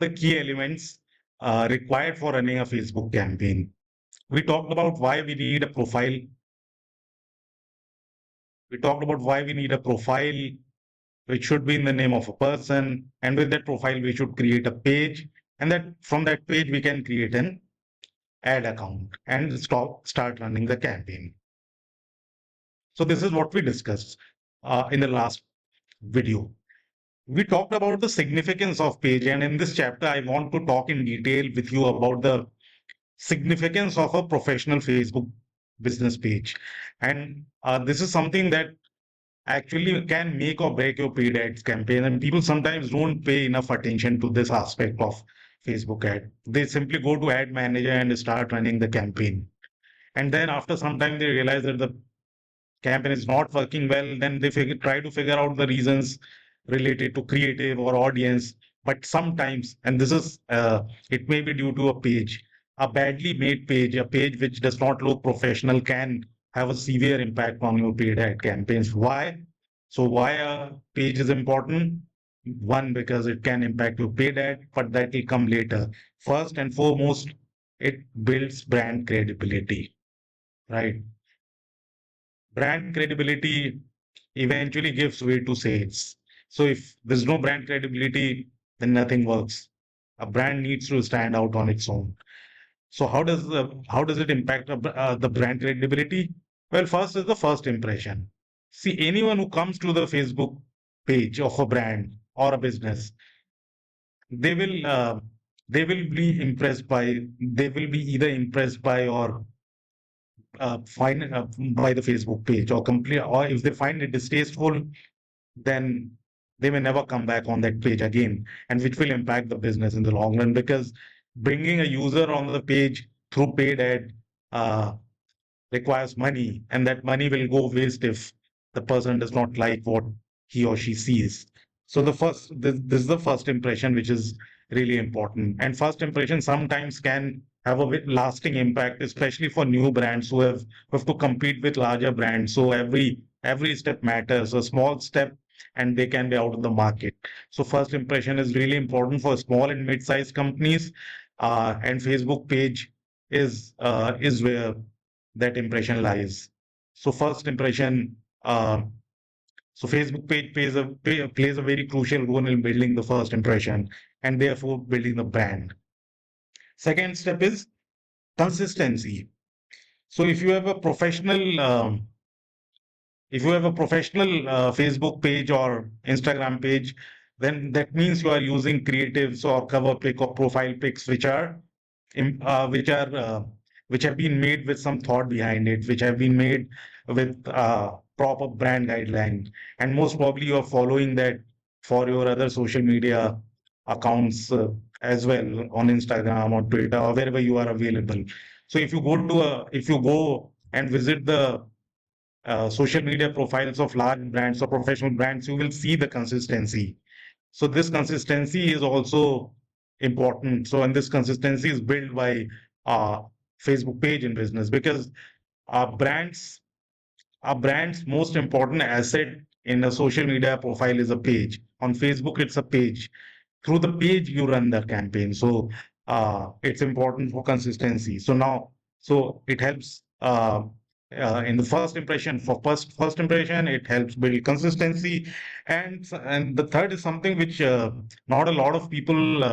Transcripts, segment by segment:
the key elements required for running a Facebook campaign. We talked about why we need a profile. We talked about why we need a profile, which should be in the name of a person. And with that profile, we should create a page. And that from that page, we can create an ad account and start running the campaign. So this is what we discussed in the last video. We talked about the significance of page, and in this chapter, I want to talk in detail with you about the significance of a professional Facebook business page. And this is something that actually can make or break your paid ads campaign. And people sometimes don't pay enough attention to this aspect of Facebook ad. They simply go to ad manager and start running the campaign. And then after some time, they realize that the campaign is not working well. Then they try to figure out the reasons related to creative or audience. But sometimes, and this is, it may be due to a badly made page, a page which does not look professional can have a severe impact on your paid ad campaigns. Why? So why a page is important? One, because it can impact your paid ad, but that will come later. First and foremost, it builds brand credibility, right? Brand credibility eventually gives way to sales. So if there's no brand credibility, then nothing works. A brand needs to stand out on its own. So how does it impact the brand credibility? Well, first is the first impression. See, anyone who comes to the Facebook page of a brand or a business, they will uh, they will be impressed by they will be either impressed by or find by the Facebook page, or complete, or if they find it distasteful, then they may never come back on that page again, and which will impact the business in the long run, because bringing a user on the page through paid ad uh, requires money, and that money will go waste if the person does not like what he or she sees. So this is the first impression, which is really important. And first impression sometimes can have a lasting impact, especially for new brands who have to compete with larger brands. So every step matters. A small step and they can be out of the market. So first impression is really important for small and mid-sized companies. And Facebook page is where that impression lies. So first impression, uh, so Facebook page plays a very crucial role in building the first impression and therefore building the brand. Second step is consistency. So if you have a professional Facebook page or Instagram page, then that means you are using creatives or cover pic or profile pics im- uh, which are uh, which have been made with some thought behind it, which have been made with proper brand guidelines, and most probably you are following that for your other social media accounts as well, on Instagram or Twitter or wherever you are available. So if you go and visit the social media profiles of large brands or professional brands, you will see the consistency. So this consistency is also important. So, and this consistency is built by uh, Facebook page in business, because our brands, our brand's most important asset in a social media profile is a page. On Facebook, it's a page. Through the page, you run the campaign. So it's important for consistency. So it helps in the first impression. For first impression, it helps build consistency, and the third is something which not a lot of people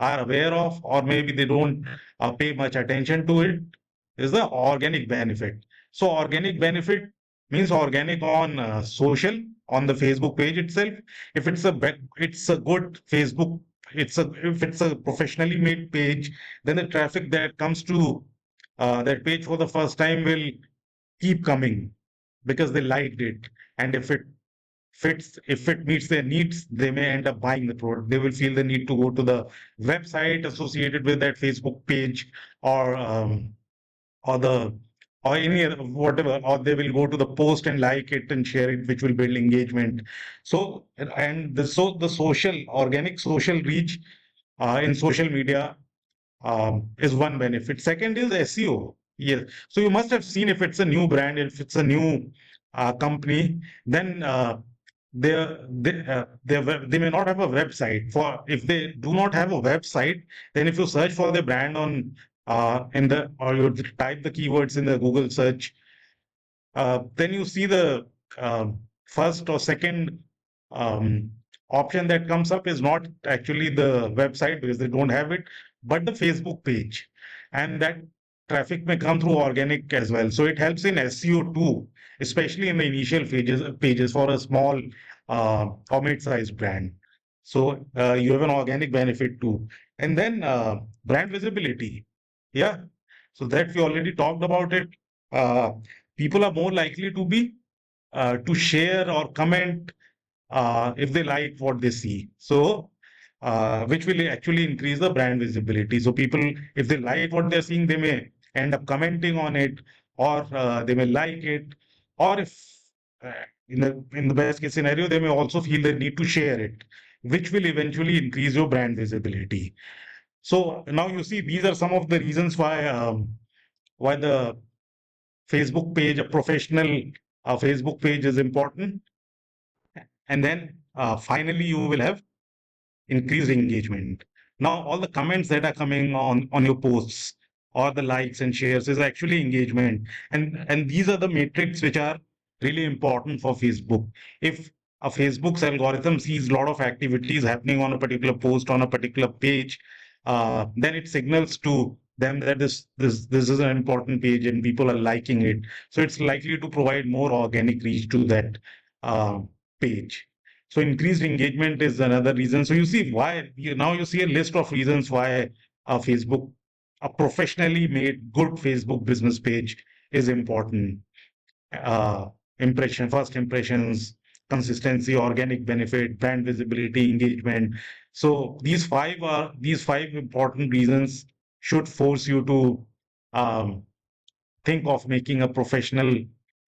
are aware of, or maybe they don't pay much attention to it. Is the organic benefit. So organic benefit means organic on social, on the Facebook page itself. If it's a good Facebook, if it's a professionally made page, then the traffic that comes to that page for the first time will keep coming because they liked it. And if it meets their needs, they may end up buying the product. They will feel the need to go to the website associated with that Facebook page, or or the or any other whatever, or they will go to the post and like it and share it, which will build engagement. So the social organic social reach in social media is one benefit. Second is SEO. Yes, so you must have seen, if it's a new brand, if it's a new company, then they may not have a website. For if they do not have a website, then if you search for the brand on in the or you type the keywords in the Google search, then you see the first or second um, option that comes up is not actually the website because they don't have it, but the Facebook page. And that traffic may come through organic as well. So it helps in SEO too, especially in the initial pages for a small or mid-sized brand. So you have an organic benefit too. And then brand visibility. Yeah. So that we already talked about it. Uh, People are more likely to share or comment if they like what they see. So, which will actually increase the brand visibility. So, people, if they like what they're seeing, they may end up commenting on it, or they may like it, or if uh, in the best case scenario, they may also feel the need to share it, which will eventually increase your brand visibility. So now you see these are some of the reasons why the Facebook page, a professional Facebook page is important. And then finally, you will have increased engagement. Now, all the comments that are coming on your posts or the likes and shares is actually engagement. And these are the metrics which are really important for Facebook. If a Facebook's algorithm sees a lot of activities happening on a particular post on a particular page, then it signals to them that this is an important page and people are liking it. So it's likely to provide more organic reach to that uh, page. So increased engagement is another reason. So you see why now you see a list of reasons why Facebook, a professionally made good Facebook business page is important. Uh, first impressions, consistency, organic benefit, brand visibility, engagement. So these five important reasons should force you to um, think of making a professional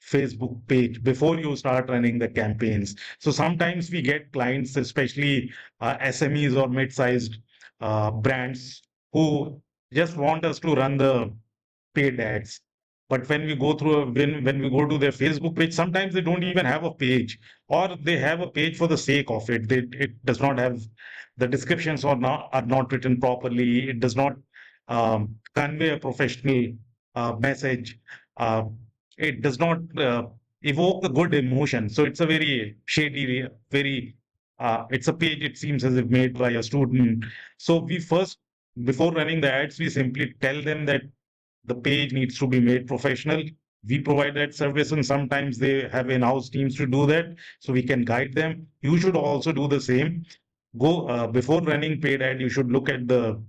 Facebook page before you start running the campaigns. So sometimes we get clients, especially SMEs or mid-sized brands, who just want us to run the paid ads. But when we go through when we go to their Facebook page, sometimes they don't even have a page, or they have a page for the sake of it. It does not have the descriptions are not written properly. It does not convey a professional message. Uh, it does not evoke a good emotion. So it's a very shady, very it's a page. It seems as if made by a student. So we first, before running the ads, we simply tell them that the page needs to be made professional. We provide that service, and sometimes they have in-house teams to do that, so we can guide them. You should also do the same. Go before running paid ad, you should look at the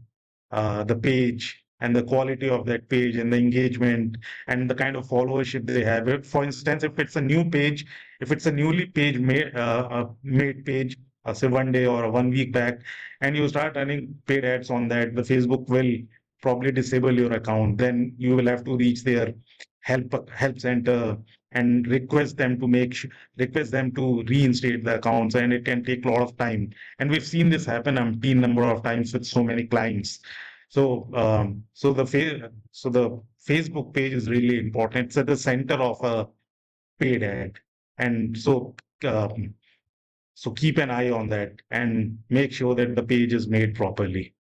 page and the quality of that page and the engagement and the kind of followership they have. For instance, if it's a new page, if it's a newly made page, say 1 day or 1 week back, and you start running paid ads on that, the Facebook will probably disable your account. Then you will have to reach their help center and request them to reinstate the accounts, and it can take a lot of time. And we've seen this happen umpteen number of times with so many clients. So the Facebook page is really important. It's at the center of a paid ad, and um, so keep an eye on that and make sure that the page is made properly.